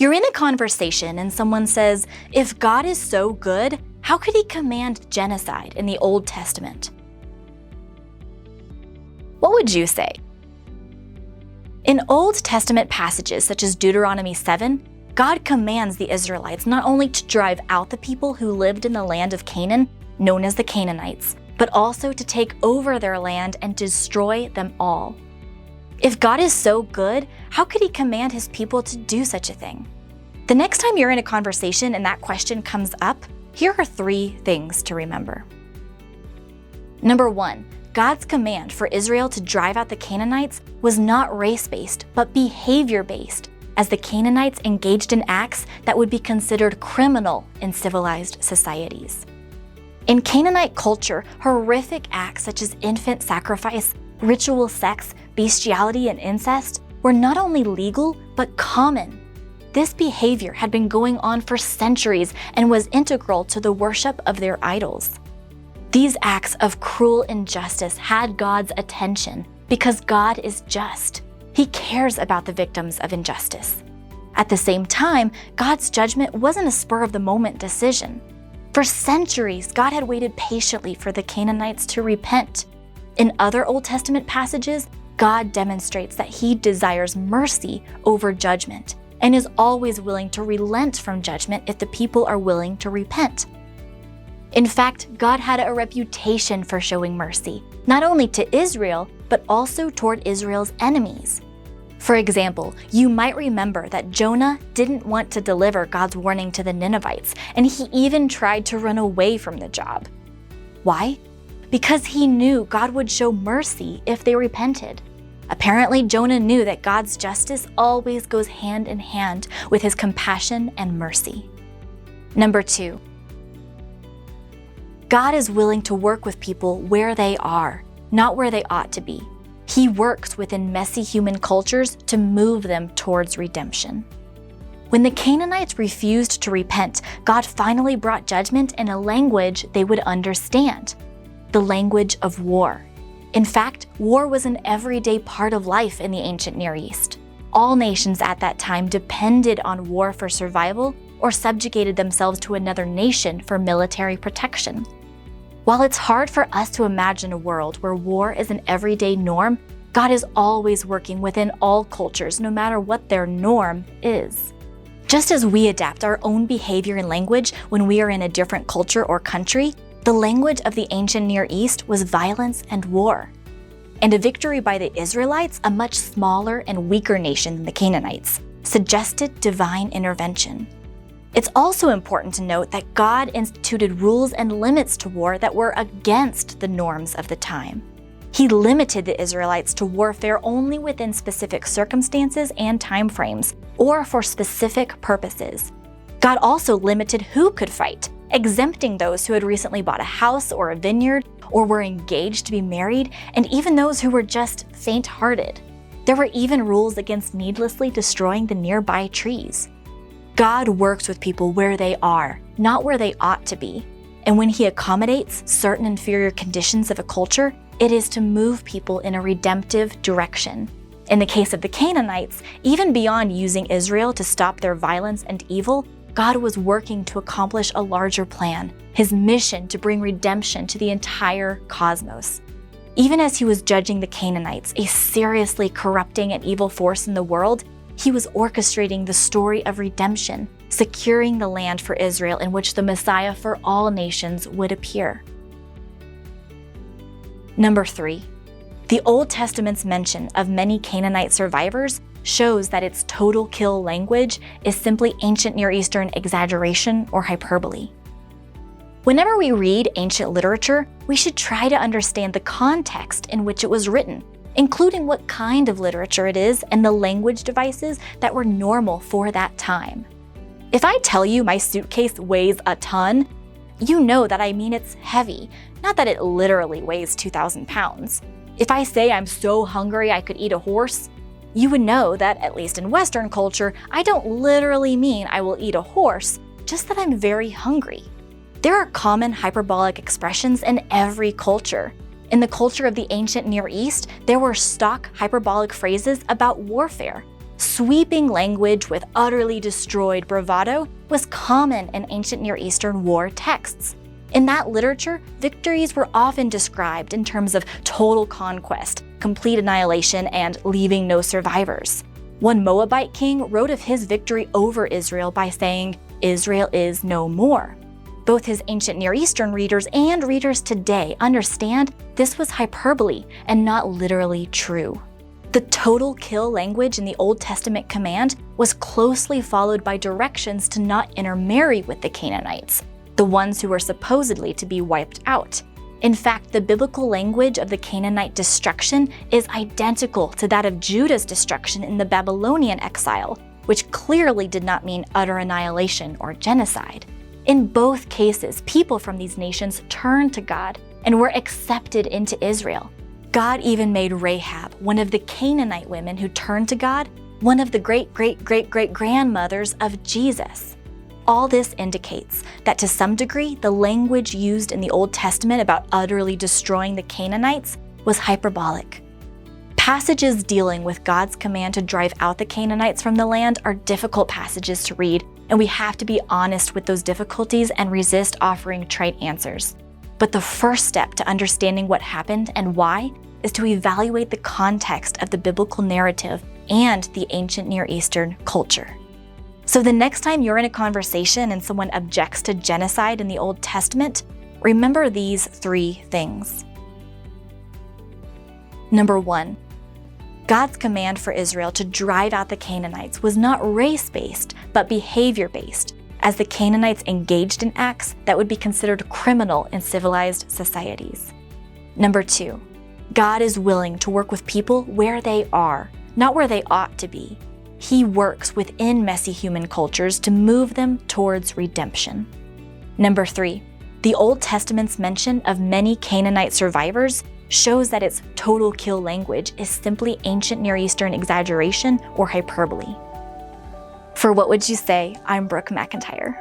You're in a conversation and someone says, if God is so good, how could he command genocide in the Old Testament? What would you say? In Old Testament passages such as Deuteronomy 7, God commands the Israelites not only to drive out the people who lived in the land of Canaan, known as the Canaanites, but also to take over their land and destroy them all. If God is so good, how could he command his people to do such a thing? The next time you're in a conversation and that question comes up, here are 3 things to remember. Number 1, God's command for Israel to drive out the Canaanites was not race-based, but behavior-based, as the Canaanites engaged in acts that would be considered criminal in civilized societies. In Canaanite culture, horrific acts such as infant sacrifice, ritual sex, bestiality, and incest were not only legal, but common. This behavior had been going on for centuries and was integral to the worship of their idols. These acts of cruel injustice had God's attention because God is just. He cares about the victims of injustice. At the same time, God's judgment wasn't a spur-of-the-moment decision. For centuries, God had waited patiently for the Canaanites to repent. In other Old Testament passages, God demonstrates that he desires mercy over judgment and is always willing to relent from judgment if the people are willing to repent. In fact, God had a reputation for showing mercy, not only to Israel, but also toward Israel's enemies. For example, you might remember that Jonah didn't want to deliver God's warning to the Ninevites, and he even tried to run away from the job. Why? Because he knew God would show mercy if they repented. Apparently, Jonah knew that God's justice always goes hand in hand with his compassion and mercy. Number 2, God is willing to work with people where they are, not where they ought to be. He works within messy human cultures to move them towards redemption. When the Canaanites refused to repent, God finally brought judgment in a language they would understand, the language of war. In fact, war was an everyday part of life in the ancient Near East. All nations at that time depended on war for survival or subjugated themselves to another nation for military protection. While it's hard for us to imagine a world where war is an everyday norm, God is always working within all cultures, no matter what their norm is. Just as we adapt our own behavior and language when we are in a different culture or country, the language of the ancient Near East was violence and war. And a victory by the Israelites, a much smaller and weaker nation than the Canaanites, suggested divine intervention. It's also important to note that God instituted rules and limits to war that were against the norms of the time. He limited the Israelites to warfare only within specific circumstances and time frames, or for specific purposes. God also limited who could fight, exempting those who had recently bought a house or a vineyard, or were engaged to be married, and even those who were just faint-hearted. There were even rules against needlessly destroying the nearby trees. God works with people where they are, not where they ought to be. And when he accommodates certain inferior conditions of a culture, it is to move people in a redemptive direction. In the case of the Canaanites, even beyond using Israel to stop their violence and evil, God was working to accomplish a larger plan, his mission to bring redemption to the entire cosmos. Even as he was judging the Canaanites, a seriously corrupting and evil force in the world, he was orchestrating the story of redemption, securing the land for Israel in which the Messiah for all nations would appear. Number 3, the Old Testament's mention of many Canaanite survivors shows that its total kill language is simply ancient Near Eastern exaggeration or hyperbole. Whenever we read ancient literature, we should try to understand the context in which it was written, including what kind of literature it is and the language devices that were normal for that time. If I tell you my suitcase weighs a ton, you know that I mean it's heavy, not that it literally weighs 2,000 pounds. If I say I'm so hungry I could eat a horse, you would know that, at least in Western culture, I don't literally mean I will eat a horse, just that I'm very hungry. There are common hyperbolic expressions in every culture. In the culture of the ancient Near East, there were stock hyperbolic phrases about warfare. Sweeping language with utterly destroyed bravado was common in ancient Near Eastern war texts. In that literature, victories were often described in terms of total conquest, complete annihilation, and leaving no survivors. One Moabite king wrote of his victory over Israel by saying, "Israel is no more." Both his ancient Near Eastern readers and readers today understand this was hyperbole and not literally true. The total kill language in the Old Testament command was closely followed by directions to not intermarry with the Canaanites, the ones who were supposedly to be wiped out. In fact, the biblical language of the Canaanite destruction is identical to that of Judah's destruction in the Babylonian exile, which clearly did not mean utter annihilation or genocide. In both cases, people from these nations turned to God and were accepted into Israel. God even made Rahab, one of the Canaanite women who turned to God, one of the great-great-great-great-grandmothers of Jesus. All this indicates that to some degree, the language used in the Old Testament about utterly destroying the Canaanites was hyperbolic. Passages dealing with God's command to drive out the Canaanites from the land are difficult passages to read, and we have to be honest with those difficulties and resist offering trite answers. But the first step to understanding what happened and why is to evaluate the context of the biblical narrative and the ancient Near Eastern culture. So the next time you're in a conversation and someone objects to genocide in the Old Testament, remember these 3 things. Number 1, God's command for Israel to drive out the Canaanites was not race-based, but behavior-based, as the Canaanites engaged in acts that would be considered criminal in civilized societies. Number 2, God is willing to work with people where they are, not where they ought to be. He works within messy human cultures to move them towards redemption. Number 3, the Old Testament's mention of many Canaanite survivors shows that its total kill language is simply ancient Near Eastern exaggeration or hyperbole. For What Would You Say? I'm Brooke McIntyre.